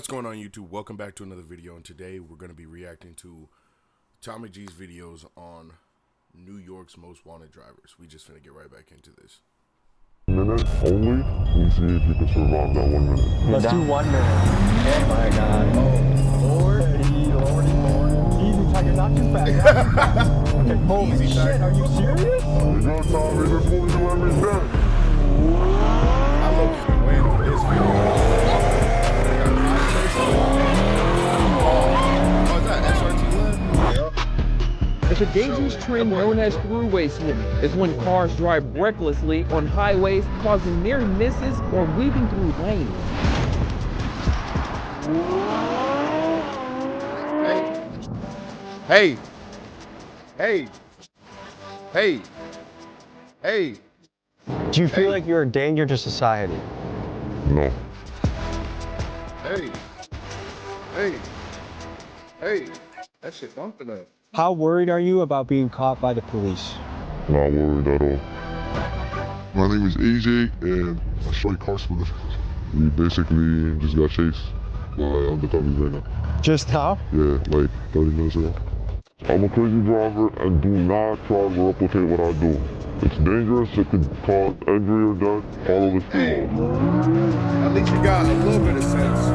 What's going on, YouTube? Welcome back to another video, and today we're going to be reacting to Tommy G's videos on New York's most wanted drivers. We just finna get right back into this. Minute only. We see if you can survive that 1 minute. Let's do 1 minute. Oh my god. Oh, lordy. Easy, Tiger, not too fast. Okay, holy Easy, shit, Tiger. are you serious? You got Tommy before you let me down. I love you waiting for this video. Oh, is that SRT left? Yeah. It's a dangerous trend known as throughway slipping. It's when cars drive recklessly on highways, causing near misses or weaving through lanes. Hey. Do you feel like you're a danger to society? No. Hey. That shit bumping up. How worried are you about being caught by the police? Not worried at all. My name is AJ and I strike cars with it. We basically just got chased by undercover right now. Just now? Yeah, like 30 minutes ago. I'm a crazy driver and do not try to replicate what I do. It's dangerous, it could cause injury or death. Follow the speed law. At least you got a little bit of sense.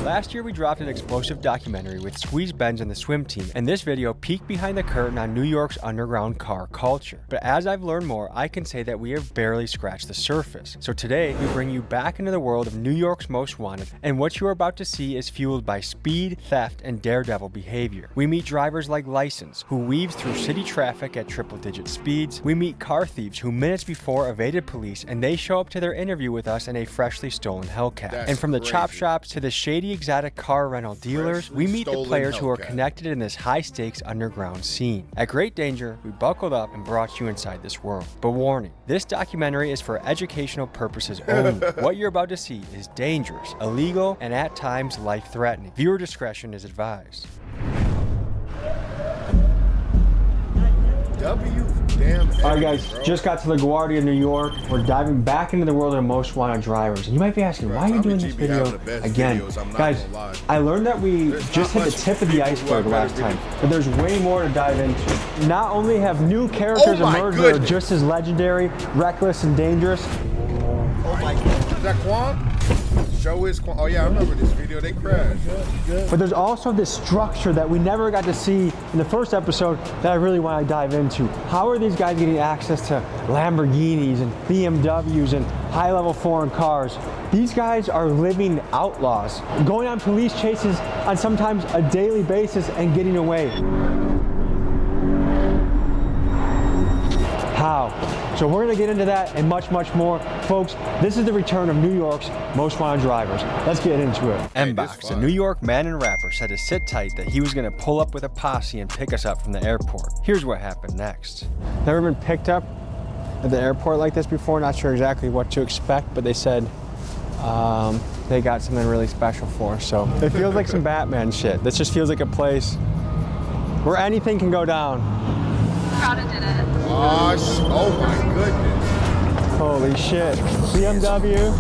Last year we dropped an explosive documentary with Squeeze Benz and the swim team, and this video peeked behind the curtain on New York's underground car culture. But as I've learned more, I can say that we have barely scratched the surface. So today we bring you back into the world of New York's most wanted, and what you are about to see is fueled by speed, theft, and daredevil behavior. We meet drivers like License, who weaves through city traffic at triple-digit speeds. We meet car thieves who minutes before evaded police, and they show up to their interview with us in a freshly stolen Hellcat. That's And from the chop crazy. shops to the shady exotic car rental dealers, we meet the stolen players who are Hellcat. connected in this high-stakes underground scene. At great danger, we buckled up and brought you inside this world. But warning, this documentary is for educational purposes only. What you're about to see is dangerous, illegal, and at times life-threatening. Viewer discretion is advised. Alright guys, just got to LaGuardia, New York. We're diving back into the world of the most wanted drivers. And you might be asking, why are you doing this video again? Guys, I learned that we just hit the tip of the iceberg last time, but there's way more to dive into. Not only have new characters emerged that are just as legendary, reckless, and dangerous. Oh my god. Is that Quan? Show is Quan. Oh yeah, I remember this video. They crashed. But there's also this structure that we never got to see in the first episode that I really want to dive into. How are these guys getting access to Lamborghinis and BMWs and high-level foreign cars? These guys are living outlaws, going on police chases on sometimes a daily basis and getting away. How? So we're gonna get into that and much, much more. Folks, this is the return of New York's most wanted drivers. Let's get into it. M-Box, a New York man and rapper, said to sit tight that he was going to pull up with a posse and pick us up from the airport. Here's what happened next. Never been picked up at the airport like this before. Not sure exactly what to expect, but they said they got something really special for us. So it feels like some Batman shit. This just feels like a place where anything can go down. Prada did it. Oh my goodness. Holy shit. BMW.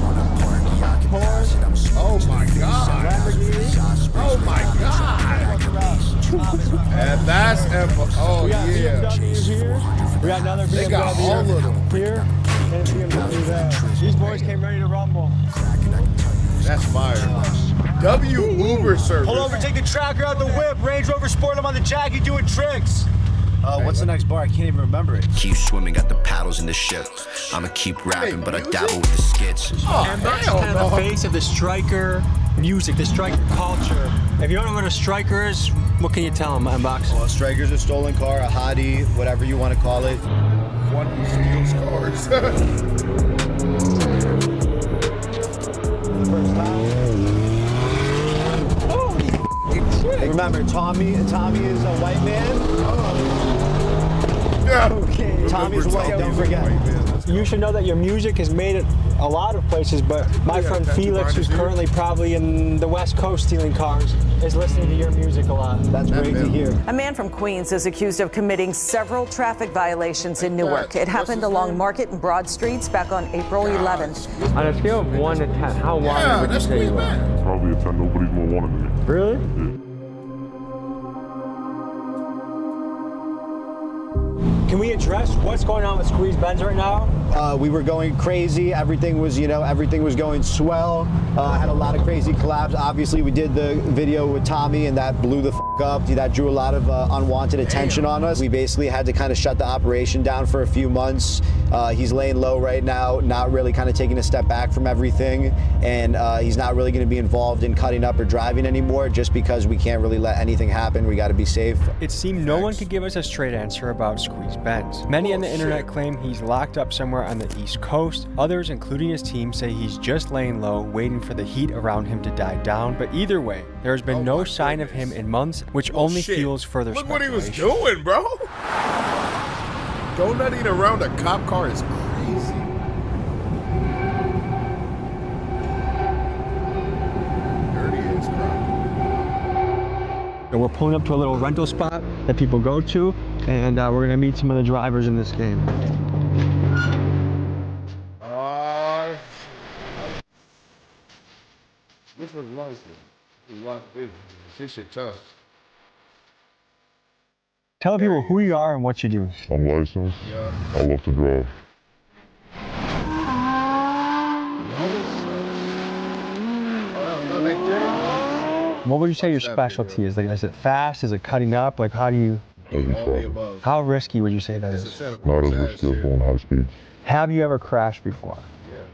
Porsche. Oh my god. Oh my god. And that's oh We got yeah. BMW here. We got another BMW They got all of them. here. And a BMW there. These boys came ready to rumble. That's fire. W Uber service. Pull over, take the tracker out the whip. Range Rover Sport, I'm on the Jackie doing tricks. What's the next bar? I can't even remember it. Keep swimming, got the paddles in the ship. I'ma keep rapping, but I dabble with the skits. M-Box is kind of the face of the striker music, the striker culture. If you don't know what a striker is, what can you tell them, M-Box? Well, striker's a stolen car, a hottie, whatever you want to call it. One who steals cars. Remember, Tommy is a white man. Yeah. Tommy's white, don't forget. You should know that your music has made it a lot of places, but my friend Felix, who's currently probably in the West Coast stealing cars, is listening to your music a lot. That's great to hear. A man from Queens is accused of committing several traffic violations in Newark. It happened along Market and Broad Streets back on April 11th. On a scale of 1 to 10, how wanted would you say you are? Probably a 10. Nobody's more wanted than me. Really? Yeah. Can we address what's going on with Squeeze Benz right now? We were going crazy. Everything was, everything was going swell. Had a lot of crazy collabs. Obviously, we did the video with Tommy, and that blew the f up. That drew a lot of unwanted attention on us. We basically had to kind of shut the operation down for a few months. He's laying low right now, not really kind of taking a step back from everything, and he's not really going to be involved in cutting up or driving anymore, just because we can't really let anything happen. We got to be safe. It seemed no one could give us a straight answer about Squeeze Benz. Many on the internet claim he's locked up somewhere on the East Coast. Others, including his team, say he's just laying low, waiting for the heat around him to die down. But either way, there has been no sign of him in months, which only fuels further speculation. Look what he was doing, bro. Donutting around a cop car is crazy. Dirty ass crap. And we're pulling up to a little rental spot that people go to, and we're gonna meet some of the drivers in this game. This was nice. This shit tough. Tell people who you are and what you do. I'm licensed. Yeah. I love to drive. What would you say your specialty is? Like, is it fast? Is it cutting up? Like, how do you? How risky would you say that is? Not as risky as going high speed. Have you ever crashed before?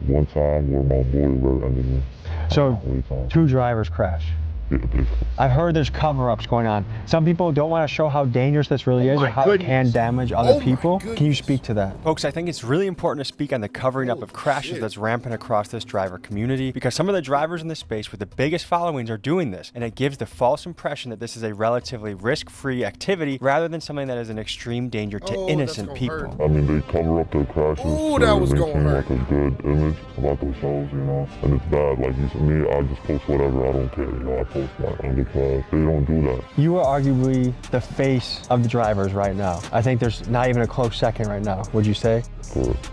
One time where my boy rear-ended me. So, 2 drivers crashed. I've heard there's cover-ups going on. Some people don't want to show how dangerous this really is or how it can damage other people. Can you speak to that? Folks, I think it's really important to speak on the covering up of crashes that's rampant across this driver community, because some of the drivers in this space with the biggest followings are doing this, and it gives the false impression that this is a relatively risk-free activity rather than something that is an extreme danger to innocent people. I mean, they cover up their crashes. Ooh, that was going to hurt. Like a good image about themselves, and it's bad. Like, me, I just post whatever, I don't care, I post my underclass. They don't do that. You are arguably the face of the drivers right now. I think there's not even a close second right now, would you say? Correct.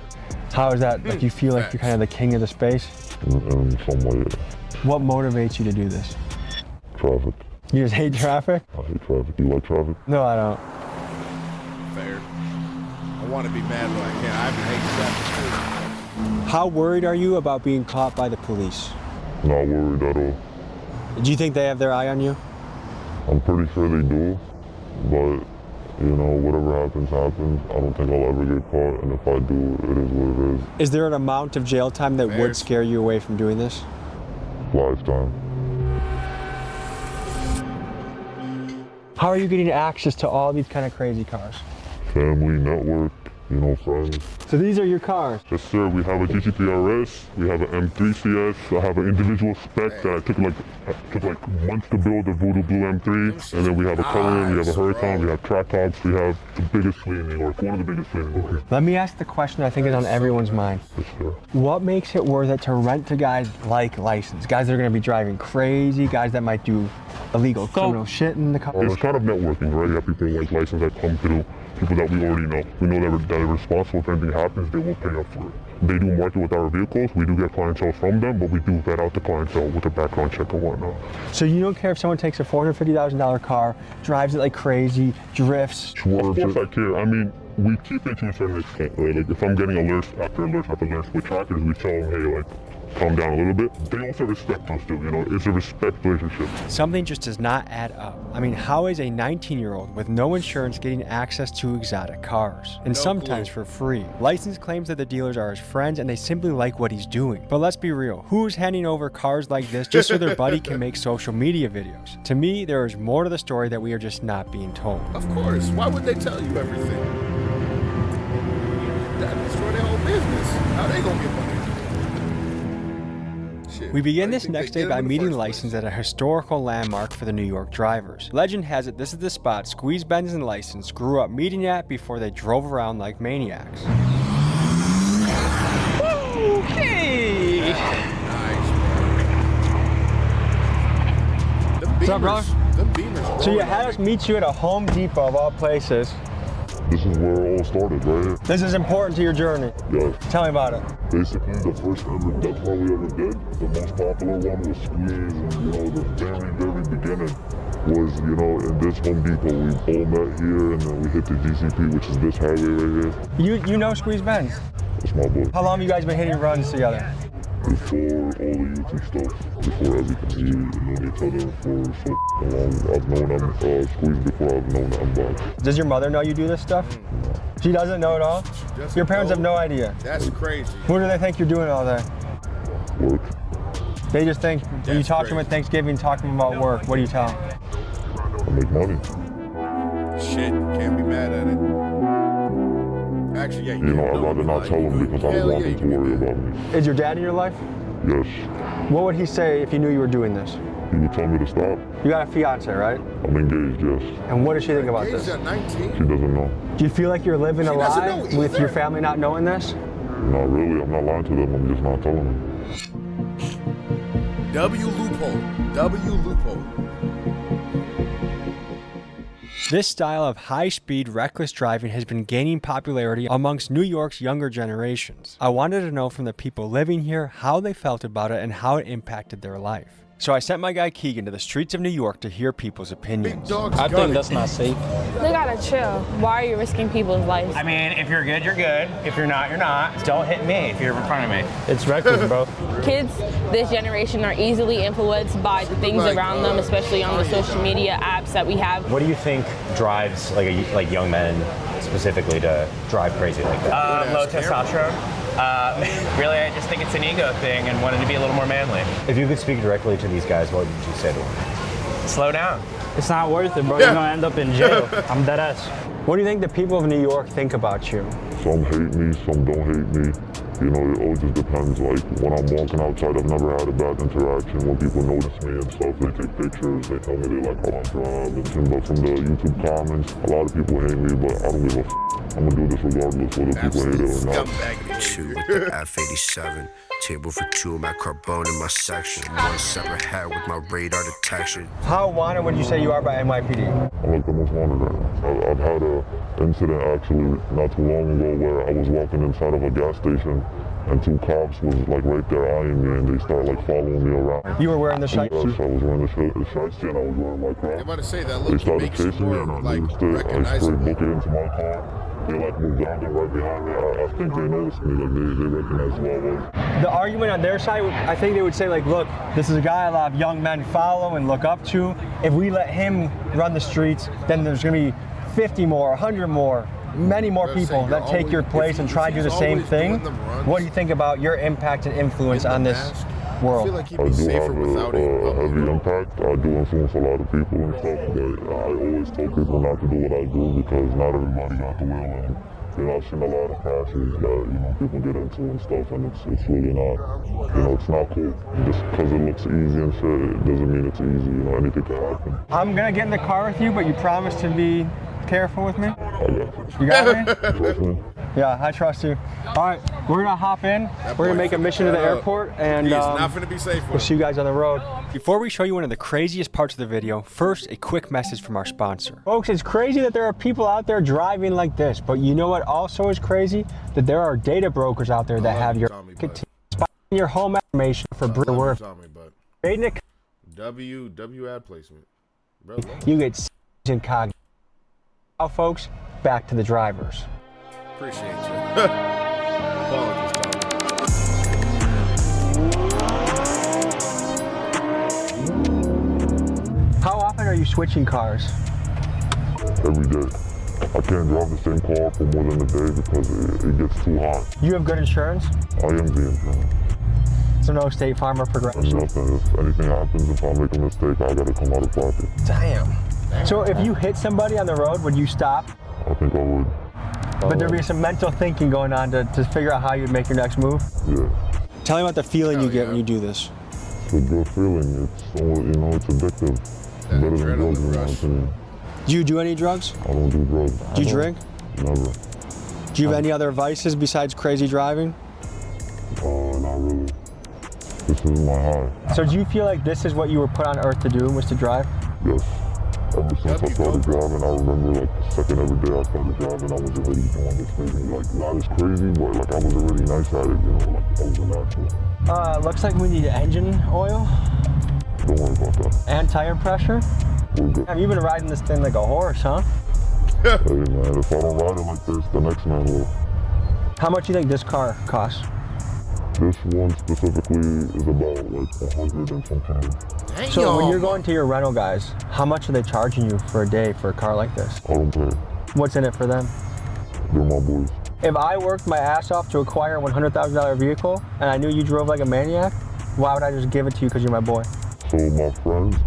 How is that? Like, you feel like you're kind of the king of the space? In some way, yeah. What motivates you to do this? Traffic. You just hate traffic? I hate traffic. You like traffic? No, I don't. Fair. I want to be mad, but I can't. I hate traffic too. How worried are you about being caught by the police? Not worried at all. Do you think they have their eye on you? I'm pretty sure they do, but, whatever happens, happens. I don't think I'll ever get caught, and if I do, it is what it is. Is there an amount of jail time that would scare you away from doing this? Lifetime. How are you getting access to all these kind of crazy cars? Family, network, friends. So these are your cars? Yes, sir. We have a GTP RS, we have an M3 CS, I have an individual spec that took like months to build, the Voodoo Blue M3, and then we have a Cullinan, we have a Huracan, we have Tractops, we have the biggest fleet in New York, one of the biggest fleet in New York. Let me ask the question that I think is on everyone's mind. Yes, sir. What makes it worth it to rent to guys like License? Guys that are going to be driving crazy, guys that might do illegal criminal shit in the car? It's kind of networking, right? You have people like License that come through, people that we already know. We know that they're responsible. If anything happens, they will pay up for it. They do market with our vehicles. We do get clientele from them, but we do vet out the clientele with a background check and whatnot. So you don't care if someone takes a $450,000 car, drives it like crazy, drifts? Of course I care. I mean, we keep it to a certain extent, right? Like, if I'm getting alerts after alerts with trackers, we tell them, hey, like, calm down a little bit. They also respect us too, it's a respect relationship. Something just does not add up. I mean, how is a 19-year-old with no insurance getting access to exotic cars? And sometimes for free. License claims that the dealers are his friends and they simply like what he's doing. But let's be real, who's handing over cars like this just so their buddy can make social media videos? To me, there is more to the story that we are just not being told. Of course, why would they tell you everything? That destroy their whole business. How they gonna get money? We begin this next day by meeting License at a historical landmark for the New York drivers. Legend has it this is the spot Squeeze Benz and License grew up meeting at before they drove around like maniacs. Okay. What's up, brother? Them Beamers. So you had us meet you at a Home Depot of all places. This is where it all started, right here. This is important to your journey. Yes. Tell me about it. Basically, the first ever death row we ever did, the most popular one was Squeeze, and the very beginning was, in this Home Depot. We all met here, and then we hit the GCP, which is this highway right here. You know Squeeze Benz? That's my boy. How long have you guys been hitting runs together? Before all the YouTube stuff, before everything, we've known each other for so long. I've known Squeeze before I've known Mbox. Does your mother know you do this stuff? No. She doesn't know at all? Your parents have no idea? That's crazy. What do they think you're doing all day? Work. They just think, when you talk to them at Thanksgiving, talk to them about work, what do you tell them? I make money. Shit, can't be mad at it. Actually, yeah, I'd rather not tell them because I don't want them to worry about me. Is your dad in your life? Yes. What would he say if he knew you were doing this? He would tell me to stop. You got a fiance, right? I'm engaged, yes. And what does she think about Engaged this? at 19? She doesn't know. Do you feel like you're living a lie with your family not knowing this? Not really. I'm not lying to them. I'm just not telling them. W loophole. W loophole. This style of high-speed, reckless driving has been gaining popularity amongst New York's younger generations. I wanted to know from the people living here how they felt about it and how it impacted their life. So I sent my guy Keegan to the streets of New York to hear people's opinions. I think that's not safe. They gotta chill. Why are you risking people's lives? I mean, if you're good, you're good. If you're not, you're not. Don't hit me if you're in front of me. It's reckless, bro. Kids this generation are easily influenced by the things around them, especially on the social media apps that we have. What do you think drives like young men specifically to drive crazy like that? Low testosterone. Really, I just think it's an ego thing and wanted to be a little more manly. If you could speak directly to these guys, what would you say to them? Slow down. It's not worth it, bro. You're gonna end up in jail. I'm dead ass. What do you think the people of New York think about you? Some hate me, some don't hate me. It all just depends. Like, when I'm walking outside, I've never had a bad interaction. When people notice me and stuff, they take pictures, they tell me they like how I drive. But from the YouTube comments, a lot of people hate me, but I don't give a f***. I'm gonna do this regardless whether people hate it or not. Two with the F87. Table for two, my Carbone in my section. One separate head with my radar detection. How wanted would you say you are by NYPD? I'm like the most wanted right now. I've had an incident actually not too long ago where I was walking inside of a gas station and two cops was like right there eyeing me and they started like following me around. You were wearing the shirt? Yes, I was wearing the shirt and I was wearing my car. I'm about to say that They started chasing me and I noticed it. I straight booked it into my car. They like moved down there right behind me. I think they noticed me, like they recognized who I was. The argument on their side, I think they would say like, look, this is a guy a lot of young men follow and look up to. If we let him run the streets, then there's gonna be 50 more, 100 more, many more people that take your place and try to do the same thing. What do you think about your impact and influence on this world? I feel like he'd I be do safer have without a it. heavy impact. I do influence a lot of people and stuff, but I always tell people not to do what I do because not everybody got the will. And I've seen a lot of crashes that people get into and stuff, and it's really not. It's not cool. Just because it looks easy and shit, it doesn't mean it's easy. Anything can happen. I'm gonna get in the car with you, but you promise to be careful with me? I got you. You got me? Trust me. Yeah, I trust you. All right, we're gonna hop in. We're gonna make a mission to the airport, and He's not gonna be safe. We'll see you guys on the road. Before we show you one of the craziest parts of the video, first a quick message from our sponsor. Folks, it's crazy that there are people out there driving like this, but you know what also is crazy? That there are data brokers out there that have your your home information for worth. W ad placement. Bro, you get incognito. Now, folks, back to the drivers. Appreciate you. Apologies, How often are you switching cars? Every day. I can't drive the same car for more than a day because it gets too hot. You have good insurance? I am the insurance. So no State Farm or Progressive? Nothing. If anything happens, if I make a mistake, I gotta come out of pocket. Damn. So if you hit somebody on the road, would you stop? I think I would. But there'd be some mental thinking going on to figure out how you'd make your next move? Yeah. Tell me about the feeling you get when you do this. It's a good feeling. It's addictive. Better than drugs in my opinion. Do you do any drugs? I don't do drugs. Do you drink? Never. Do you have any other vices besides crazy driving? Not really. Just This is my high. So do you feel like this is what you were put on earth to do, was to drive? Yes. Ever since I started driving, I remember like the second every day I started driving, I was already doing this maybe like not as crazy, but like I was already nice at it, you know, like I was a natural. Looks like we need engine oil. Don't worry about that. And tire pressure. You've been riding this thing like a horse, huh? Hey man, if I don't ride it like this, the next man will. How much do you think this car costs? This one specifically is about like 100 and some change. So when you're going to your rental guys, how much are they charging you for a day for a car like this? I don't pay. What's in it for them? They're my boys. If I worked my ass off to acquire a $100,000 vehicle and I knew you drove like a maniac, why would I just give it to you because you're my boy? So my friends,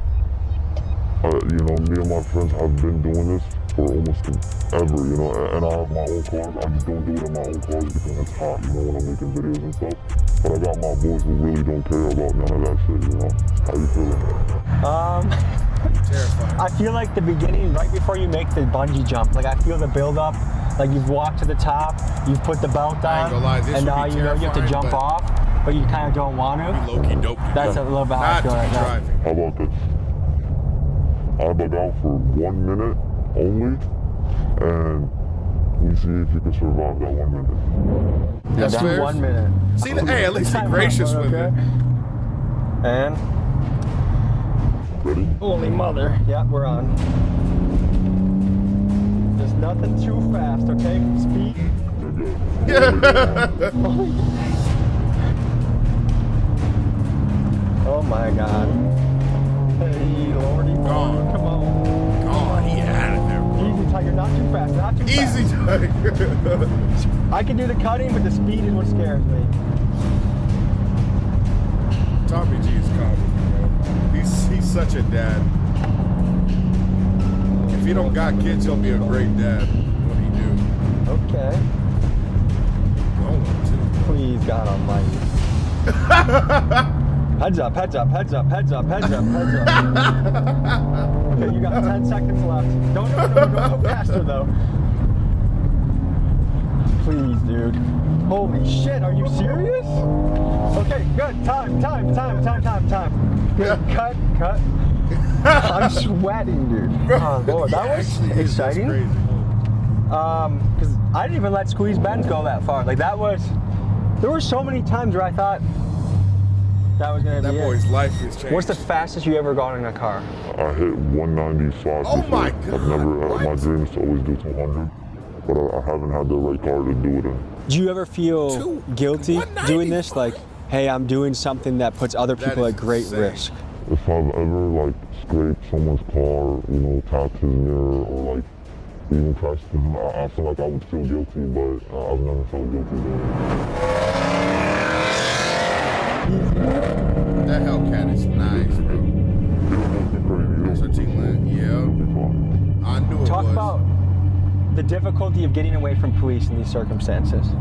you know, me and my friends have been doing this for almost ever, you know, and I have my own cars. I just don't do it in my own cars because it's hot, you know, when I'm making videos and stuff. But I got my boys who really don't care about none of that shit, you know. How you feeling? Terrifying. I feel like the beginning, right before you make the bungee jump, like I feel the build up, like you've walked to the top, you've put the belt on, and now you know you have to jump off, but you kind of don't want to. Low-key dope. That's a little bit how I feel right now. How about this? I bug out for 1 minute only, and we see if you can survive that 1 minute. That's fair. 1 minute. See, at least be gracious with it. And ready? Holy mother. Yeah, we're on. There's nothing too fast, okay? Speed. Oh my God. Hey, Lordy. Gone. Come on. Gone. He out of there. Easy, Tiger. Not too fast. Not too fast. Easy, Tiger. I can do the cutting, but the speed is what scares me. Tommy G is calm, bro. He's such a dad. If he don't got kids, he'll be a great dad. What he do? Okay. Going too. Please, God Almighty. Heads up, heads up, heads up, heads up, heads up, heads up. Okay, you got 10 seconds left. Don't go faster though. Please, dude. Holy shit, are you serious? Okay, good. Time. Good, cut. I'm sweating, dude. Oh, Lord, that was exciting. Because I didn't even let Squeeze Benz go that far. Like, there were so many times where I thought that was going to be it. That boy's life has changed. What's the fastest you ever gone in a car? I hit 195. Oh my God. God. I've never had my dream is to always do 200, but I haven't had the right car to do it in. Do you ever feel guilty doing this? Like, hey, I'm doing something that puts other people at great risk. If I've ever like scraped someone's car, you know, tapped his mirror, or like even crashed him, I feel like I would feel guilty, but I've never felt guilty doing it. That Hellcat is nice, bro. Yeah. I knew it was. Talk about the difficulty of getting away from police in these circumstances.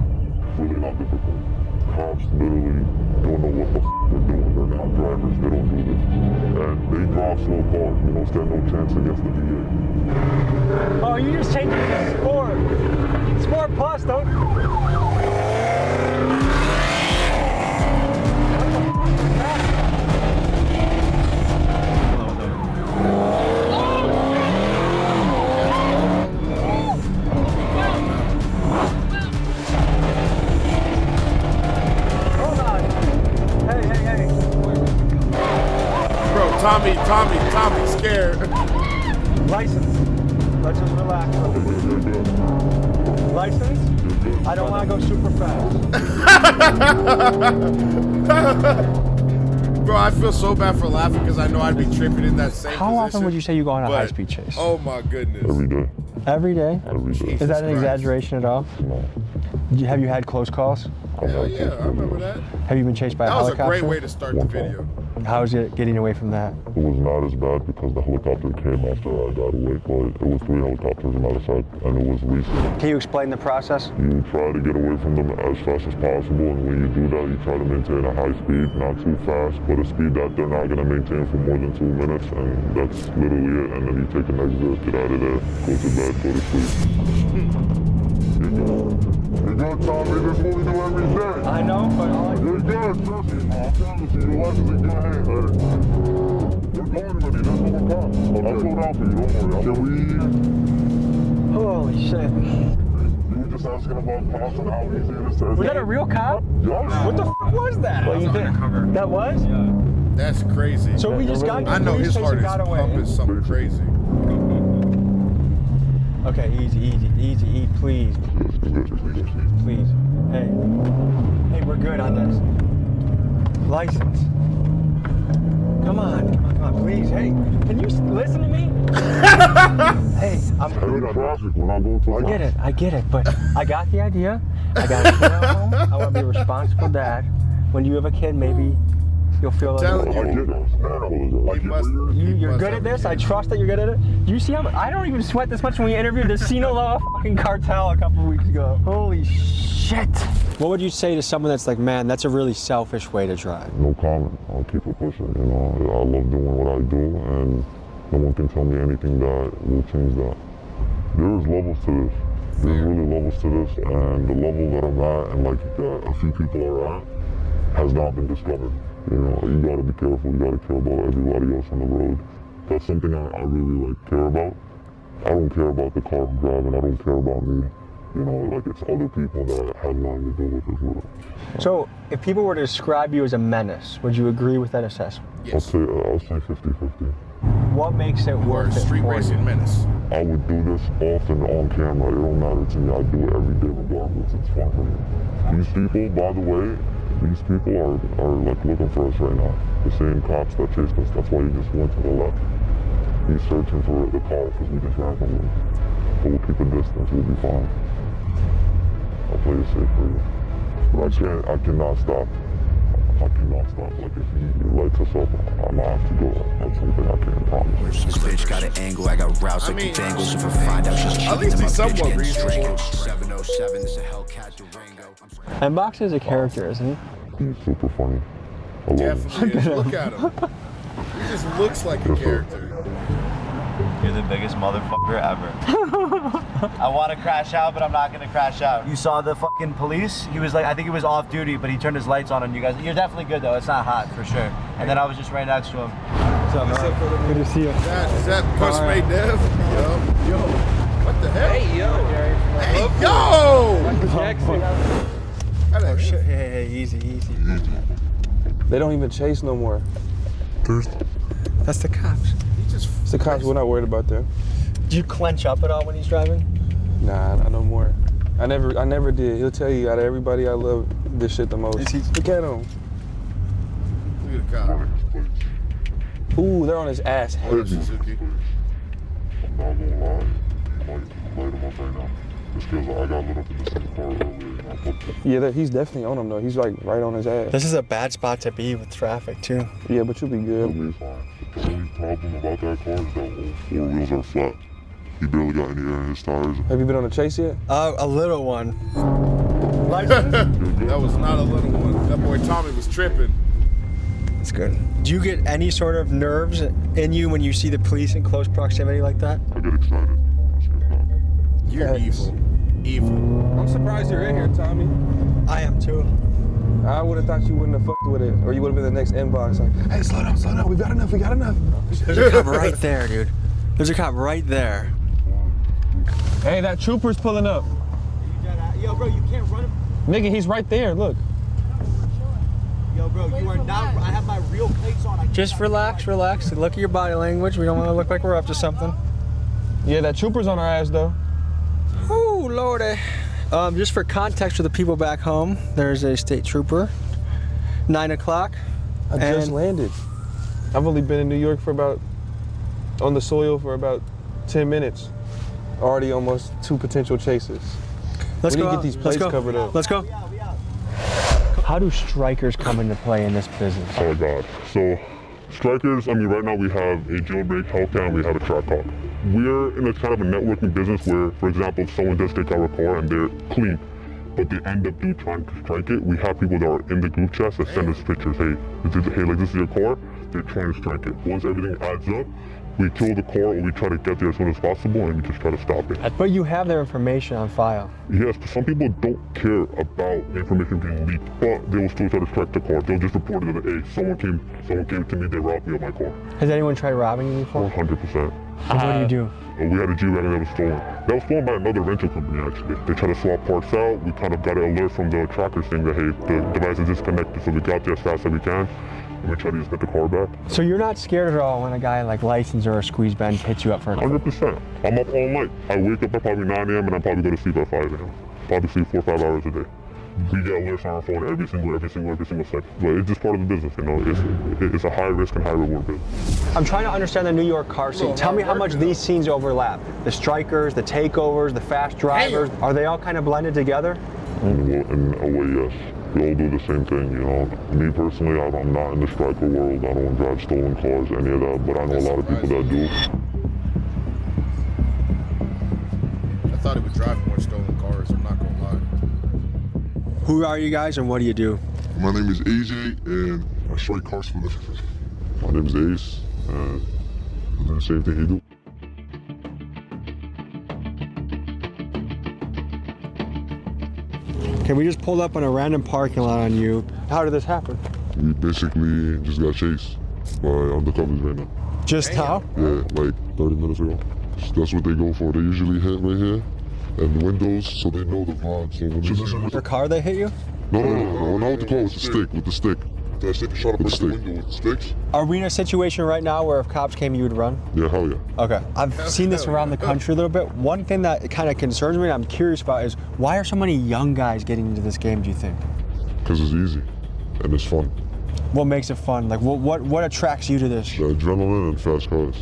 Really not difficult. Cops literally don't know what the they're doing. They're not drivers. They don't do this. And they drive slow cars. You don't stand no chance against the DA. Oh, you just changed it to Sport. Sport Plus, don't. Tommy's scared. License. Let's just relax. License? I don't want to go super fast. Bro, I feel so bad for laughing because I know I'd be tripping in that same How position. often would you say you go on a high-speed chase? Oh my goodness. Every day. Every day? Every day. Is that an exaggeration at all? No. Have you had close calls? Hell yeah, I remember that. Have you been chased by a That was helicopter? a great way to start the video. How's it getting away from that? It was not as bad because the helicopter came after I got away, but it was 3 helicopters, matter of fact, and it was recent. Can you explain the process? You try to get away from them as fast as possible, and when you do that, you try to maintain a high speed, not too fast, but a speed that they're not going to maintain for more than 2 minutes, and that's literally it. And then you take an exit, get out of there, go to bed, go to sleep. You're good, Tommy. This is what we do every day. I know, but you're good. Trust me. I promise you, your life is in good hands. You're going already. That's what we're talking. I'll slow down for you. Don't worry. Can we? Holy shit. You were just asking about cops and how easy it is to... Was that a real cop? Yes. What the fuck was that? Well, you think that was? Yeah. That's crazy. So we just got. I know his heart is pumping something crazy. Okay, easy, please. Please. Hey, we're good on this. License. Come on, please. Hey, can you listen to me? Hey, I'm in traffic when I go to I get it, but I got the idea. I got a kid at home. I want to be a responsible dad. When you have a kid, maybe you'll feel like you're good at this. I trust that you're good at it. You see how I don't even sweat this much when we interviewed the Sinaloa fucking cartel a couple weeks ago. Holy shit. What would you say to someone that's like, man, that's a really selfish way to drive? No comment. I'll keep it pushing. You know, I love doing what I do, and no one can tell me anything that will change that. There's levels to this. There's really levels to this, and the level that I'm at, and like that a few people are at, has not been discovered. You know, you gotta be careful. You gotta care about everybody else on the road. That's something I really like care about. I don't care about the car I'm driving. I don't care about me. You know, like it's other people that have nothing to do with this world. So, if people were to describe you as a menace, would you agree with that assessment? Yes. I'll say 50-50. What makes it worth it? Street racing menace. I would do this often on camera. It don't matter to me. I do it every day regardless. It's fun for me. These people, by the way, these people are like looking for us right now. The same cops that chased us. That's why he just went to the left. He's searching for the car because we just ran from him. But we'll keep a distance. We'll be fine. I'll play it safe for you. But I cannot stop. I cannot stop. Like if he lights us up, I might have to go. That's something I can't promise. This bitch got an angle, I got routes like tangles. If I find out she's at least he's somewhat reasonable. 707, this a Hellcat Durango. M-Box is a character, isn't he? He's super funny. I love Definitely is. Look at him. He just looks like a character. You're the biggest motherfucker ever. I want to crash out, but I'm not going to crash out. You saw the fucking police? He was like, I think he was off duty, but he turned his lights on you guys. You're definitely good, though. It's not hot, for sure. And then I was just right next to him. What's up, man? Good to see you. Is that Postmate Dev? Yo. What the hell? Hey, yo. Hey, yo! Jackson. Oh, shit. Hey, easy. They don't even chase no more. That's the cops. It's the cops. We're not worried about them. Do you clench up at all when he's driving? Nah, not no more. I never did. He'll tell you out of everybody, I love this shit the most. Look at him. Look at the cop. Ooh, they're on his ass. Suzuki. I'm not gonna lie. Light him up right now. Just because I got lit up in the same car earlier. Yeah, he's definitely on him though. He's like right on his ass. This is a bad spot to be with traffic too. Yeah, but you'll be good. You'll be fine. The only problem about that car is that all four wheels are flat. He barely got any air in his tires. Have you been on a chase yet? A little one. That was not a little one. That boy Tommy was tripping. That's good. Do you get any sort of nerves in you when you see the police in close proximity like that? I get excited. You're evil. I'm surprised you're in here, Tommy. I am too. I would have thought you wouldn't have fucked with it, or you would have been the next inbox. Like, hey, slow down. We got enough. There's a cop right there, dude. There's a cop right there. Hey, that trooper's pulling up. Yo, bro, you can't run him. Nigga, he's right there. Look. Yo, bro, you are not. I have my real plates on. Just relax. Look at your body language. We don't want to look like we're up to something. Yeah, that trooper's on our ass, though. Oh, Lordy. Just for context for the people back home, there's a state trooper, 9 o'clock. I just landed. I've only been in New York on the soil for about 10 minutes. Already almost 2 potential chases. Let's we go need to get these plates covered up. Let's go. How do strikers come into play in this business? Oh God. So strikers, right now we have a jailbreak Hellcat and we have a track hawk. We're in a kind of a networking business where, for example, if someone does take our car and they're clean, but they end up trying to strike it, we have people that are in the group chats that send us pictures. Hey, this is your car. they're trying to strike it. Once everything adds up, we kill the car or we try to get there as soon as possible and we just try to stop it. But you have their information on file. Yes, but some people don't care about information being leaked, but they will still try to strike the car. They'll just report it that, hey, someone came to me, they robbed me of my car. Has anyone tried robbing you before? 100%. And what do you do? We had a G-Wagon that was stolen. That was stolen by another rental company, actually. They tried to swap parts out. We kind of got an alert from the tracker saying that, hey, the device is disconnected, so we got there as fast as we can. And we try to just get the car back. So you're not scared at all when a guy like License or a Squeeze Benz hits you up for a 100%. I'm up all night. I wake up at probably 9 a.m. and I probably go to sleep at 5 a.m. Probably sleep 4 or 5 hours a day. We get alerts on our phone every single second. But it's just part of the business, you know. It's a high risk and high reward business. I'm trying to understand the New York car scene. Tell me how much these scenes overlap. The strikers, the takeovers, the fast drivers, are they all kind of blended together? In a way, yes. We all do the same thing, you know. Me personally, I'm not in the striker world. I don't drive stolen cars, any of that, but I know a lot of people that do. I thought he would drive more stolen cars, I'm not gonna lie. Who are you guys and what do you do? My name is AJ and I strike cars for living. My name is Ace and I do the same thing he do. Okay, we just pulled up on a random parking lot on you. How did this happen? We basically just got chased by undercovers right now. Just how? Yeah, like 30 minutes ago. That's what they go for. They usually hit right here and the windows so they know the vlog. So when Your car they hit you? No, not with the car, with the stick. That stick shot up the window with the sticks. Are we in a situation right now where if cops came, you would run? Yeah, hell yeah. Okay. I've seen this around the country a little bit. One thing that kind of concerns me and I'm curious about is why are so many young guys getting into this game, do you think? Because it's easy and it's fun. What makes it fun? Like what attracts you to this? The adrenaline and fast cars.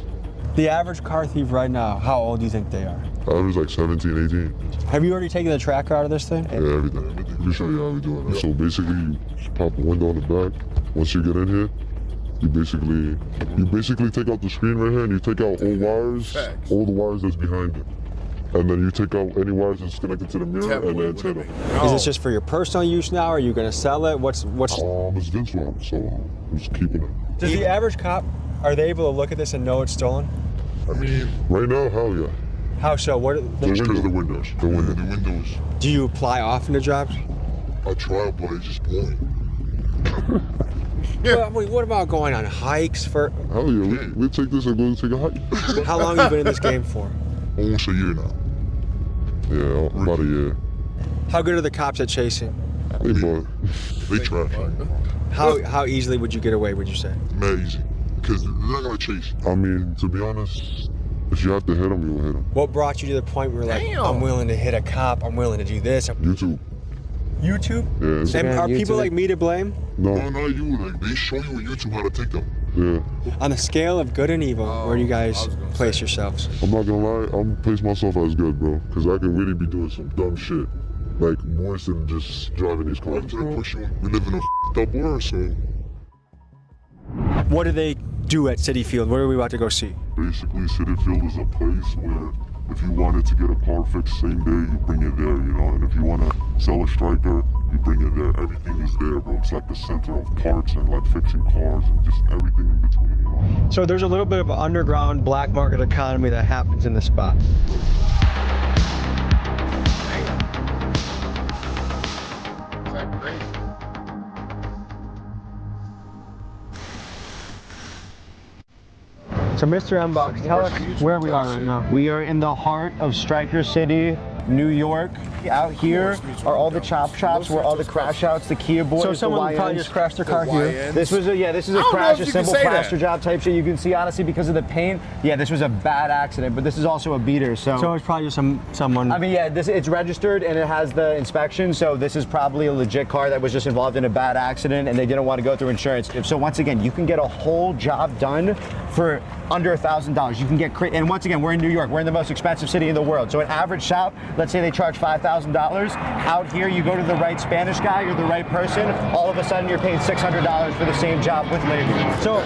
The average car thief right now, how old do you think they are? Average like 17, 18. Have you already taken the tracker out of this thing? Yeah, everything. Let me show you how we do it. So basically, you pop the window on the back. Once you get in here, you basically take out the screen right here and you take out all the wires that's behind it. And then you take out any wires that's connected to the mirror and the antenna. Is this just for your personal use now? Are you going to sell it? What's? It's Vince one, so I'm just keeping it. Does the average cop, are they able to look at this and know it's stolen? I mean, right now, hell yeah. How so? What? Just because of the windows. The windows. Do you apply often to jobs? I try, but it's just boring. Yeah. Well, what about going on hikes for? Hell yeah, we take this and go take a hike. How long have you been in this game for? Almost a year now. Yeah, about a year. How good are the cops at chasing? They try. How easily would you get away, would you say? Mad easy. Because they're not going to chase. I mean, to be honest, if you have to hit them, you will hit them. What brought you to the point where like, I'm willing to hit a cop, I'm willing to do this? YouTube. YouTube? Yeah. And are people like me to blame? No, not you. Like, they show you on YouTube how to take them. Yeah. On the scale of good and evil, where do you guys place yourselves? I'm not gonna lie, I'm gonna place myself as good, bro. Because I can really be doing some dumb shit. Like, worse than just driving these cars. We live in a f***ed up world, so. What do they do at Citi Field? What are we about to go see? Basically, Citi Field is a place where if you wanted to get a car fixed same day, you bring it there, you know. And if you want to sell a striker, you bring it there. Everything is there, bro. It's like the center of parts and like fixing cars and just everything in between, you know. So there's a little bit of an underground black market economy that happens in this spot. So Mr. M-Box, tell us where we are right now. We are in the heart of Striker City, New York. Out here are all the chop shops where all the crash outs, the Kia boys, so someone would probably just crashed their car here. This was a crash, a simple plaster job type shit. You can see honestly because of the paint. Yeah, this was a bad accident, but this is also a beater. So it's probably just someone. I mean, yeah, it's registered and it has the inspection. So this is probably a legit car that was just involved in a bad accident and they didn't want to go through insurance. So once again, you can get a whole job done for under $1,000. You can get and once again, we're in New York. We're in the most expensive city in the world. So an average shop, let's say they charge $5,000. Out here, you go to the right Spanish guy, you're the right person. All of a sudden, you're paying $600 for the same job with labor. So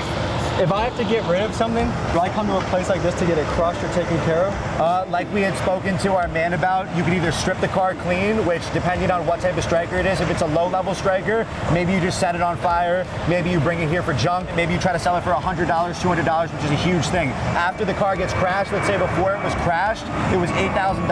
If I have to get rid of something, do I come to a place like this to get it crushed or taken care of? Like we had spoken to our man about, you could either strip the car clean, which depending on what type of striker it is, if it's a low-level striker, maybe you just set it on fire, maybe you bring it here for junk, maybe you try to sell it for $100, $200, which is a huge thing. After the car gets crashed, let's say before it was crashed, it was $8,000.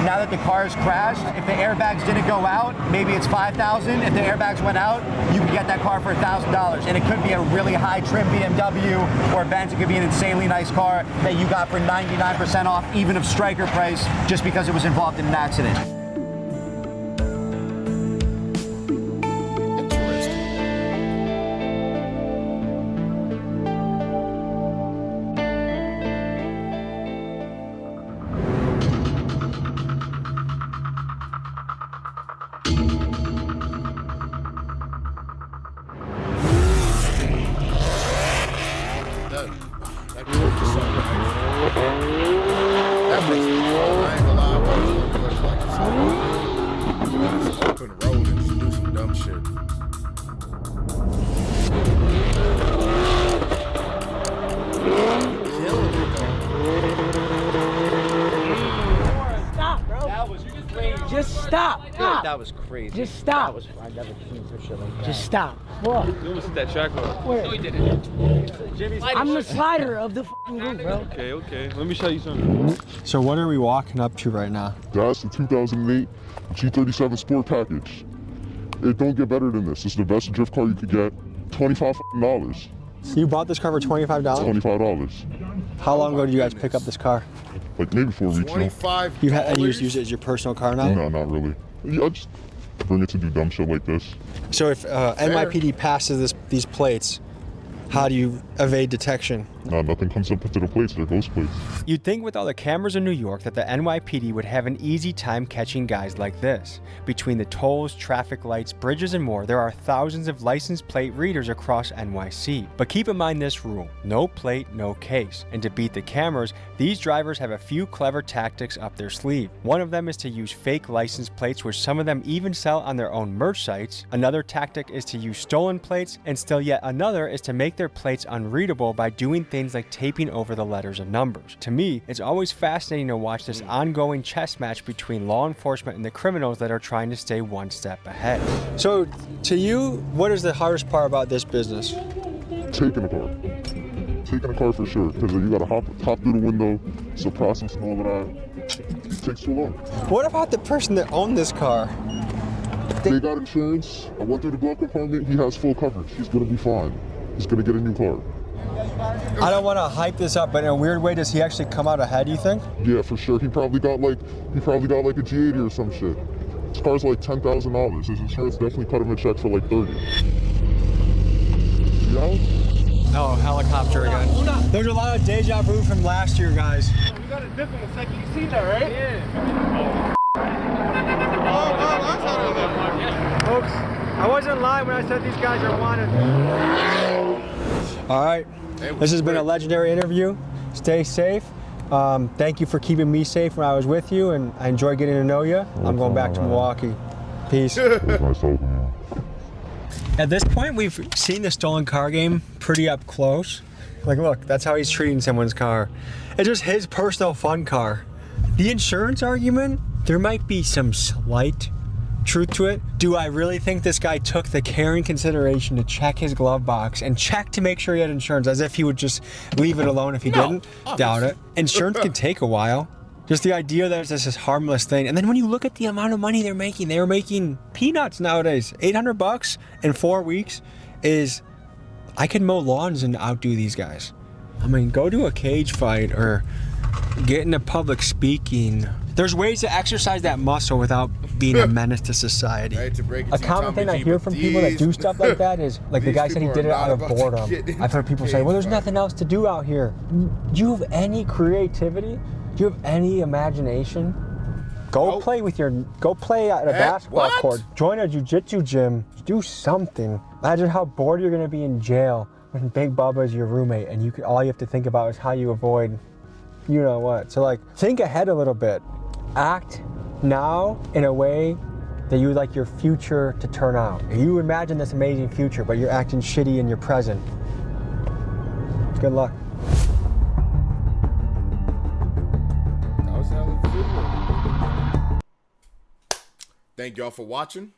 Now that the car is crashed, if the airbags didn't go out, maybe it's $5,000. If the airbags went out, you can get that car for $1,000. And it could be a really high trim BMW or Benz. It could be an insanely nice car that you got for 99% off, even of striker price, just because it was involved in an accident. Open road and just do some dumb shit. Stop, bro. That was crazy. Just stop. Stop. That was crazy. Just stop. That was, I've never seen some shit like that. Just stop. What? You almost hit that track bar. Where? No, he didn't. I'm the slider of the f***ing group, bro. Okay, okay. Let me show you something. So what are we walking up to right now? That's the 2008 G37 Sport Package. It don't get better than this. This is the best drift car you could get. $25. You bought this car for $25? $25. How long ago did you guys pick up this car? Like maybe 4 weeks now. $25. And you just use it as your personal car now? No, not really. Yeah, I just bring it to do dumb shit like this. So if NYPD passes these plates, how do you evade detection? No, nothing comes up into the plates. They're ghost plates. You'd think with all the cameras in New York that the NYPD would have an easy time catching guys like this. Between the tolls, traffic lights, bridges, and more, there are thousands of license plate readers across NYC. But keep in mind this rule: no plate, no case. And to beat the cameras, these drivers have a few clever tactics up their sleeve. One of them is to use fake license plates, which some of them even sell on their own merch sites. Another tactic is to use stolen plates, and still yet another is to make their plates unreadable by doing things like taping over the letters and numbers. To me, it's always fascinating to watch this ongoing chess match between law enforcement and the criminals that are trying to stay one step ahead. So, to you, what is the hardest part about this business? Taking a car. Taking a car for sure, because you gotta hop through the window, so process and all of that. It takes too long. What about the person that owned this car? They got insurance. I went through the glove compartment. He has full coverage. He's gonna be fine. He's gonna get a new car. I don't want to hype this up, but in a weird way, does he actually come out ahead, you think? Yeah, for sure. He probably got like a G80 or some shit. His car's like $10,000. His insurance definitely cut him a check for like $30. Yeah? Oh, helicopter again. There's a lot of deja vu from last year, guys. You gotta dip in a second. You see that, right? Yeah. Folks, I wasn't lying when I said these guys are wanted. All right, this has been a legendary interview. Stay safe. Thank you for keeping me safe when I was with you, and I enjoyed getting to know you. I'm going back to Milwaukee. Peace. At this point, we've seen the stolen car game pretty up close. Like, look, that's how he's treating someone's car. It's just his personal fun car. The insurance argument, there might be some slight truth to it. Do I really think this guy took the care and consideration to check his glove box and check to make sure he had insurance, as if he would just leave it alone if he didn't? Doubt it. Insurance can take a while. Just the idea that it's just this harmless thing. And then when you look at the amount of money they're making peanuts nowadays. $800 in 4 weeks is, I could mow lawns and outdo these guys. I mean, go to a cage fight or get into public speaking. There's ways to exercise that muscle without being a menace to society. A common thing I hear from people that do stuff like that is, like the guy said he did it out of boredom. I've heard people say, well, there's nothing else to do out here. Do you have any creativity? Do you have any imagination? Go play at a basketball court. Join a jiu-jitsu gym. Do something. Imagine how bored you're gonna be in jail when Big Bubba is your roommate and all you have to think about is how you avoid you know what. So like, think ahead a little bit. Act now in a way that you would like your future to turn out. You imagine this amazing future, but you're acting shitty in your present. Good luck. That was hella video. Thank y'all for watching.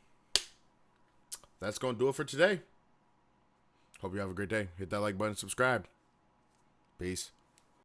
That's going to do it for today. Hope you have a great day. Hit that like button, subscribe. Peace.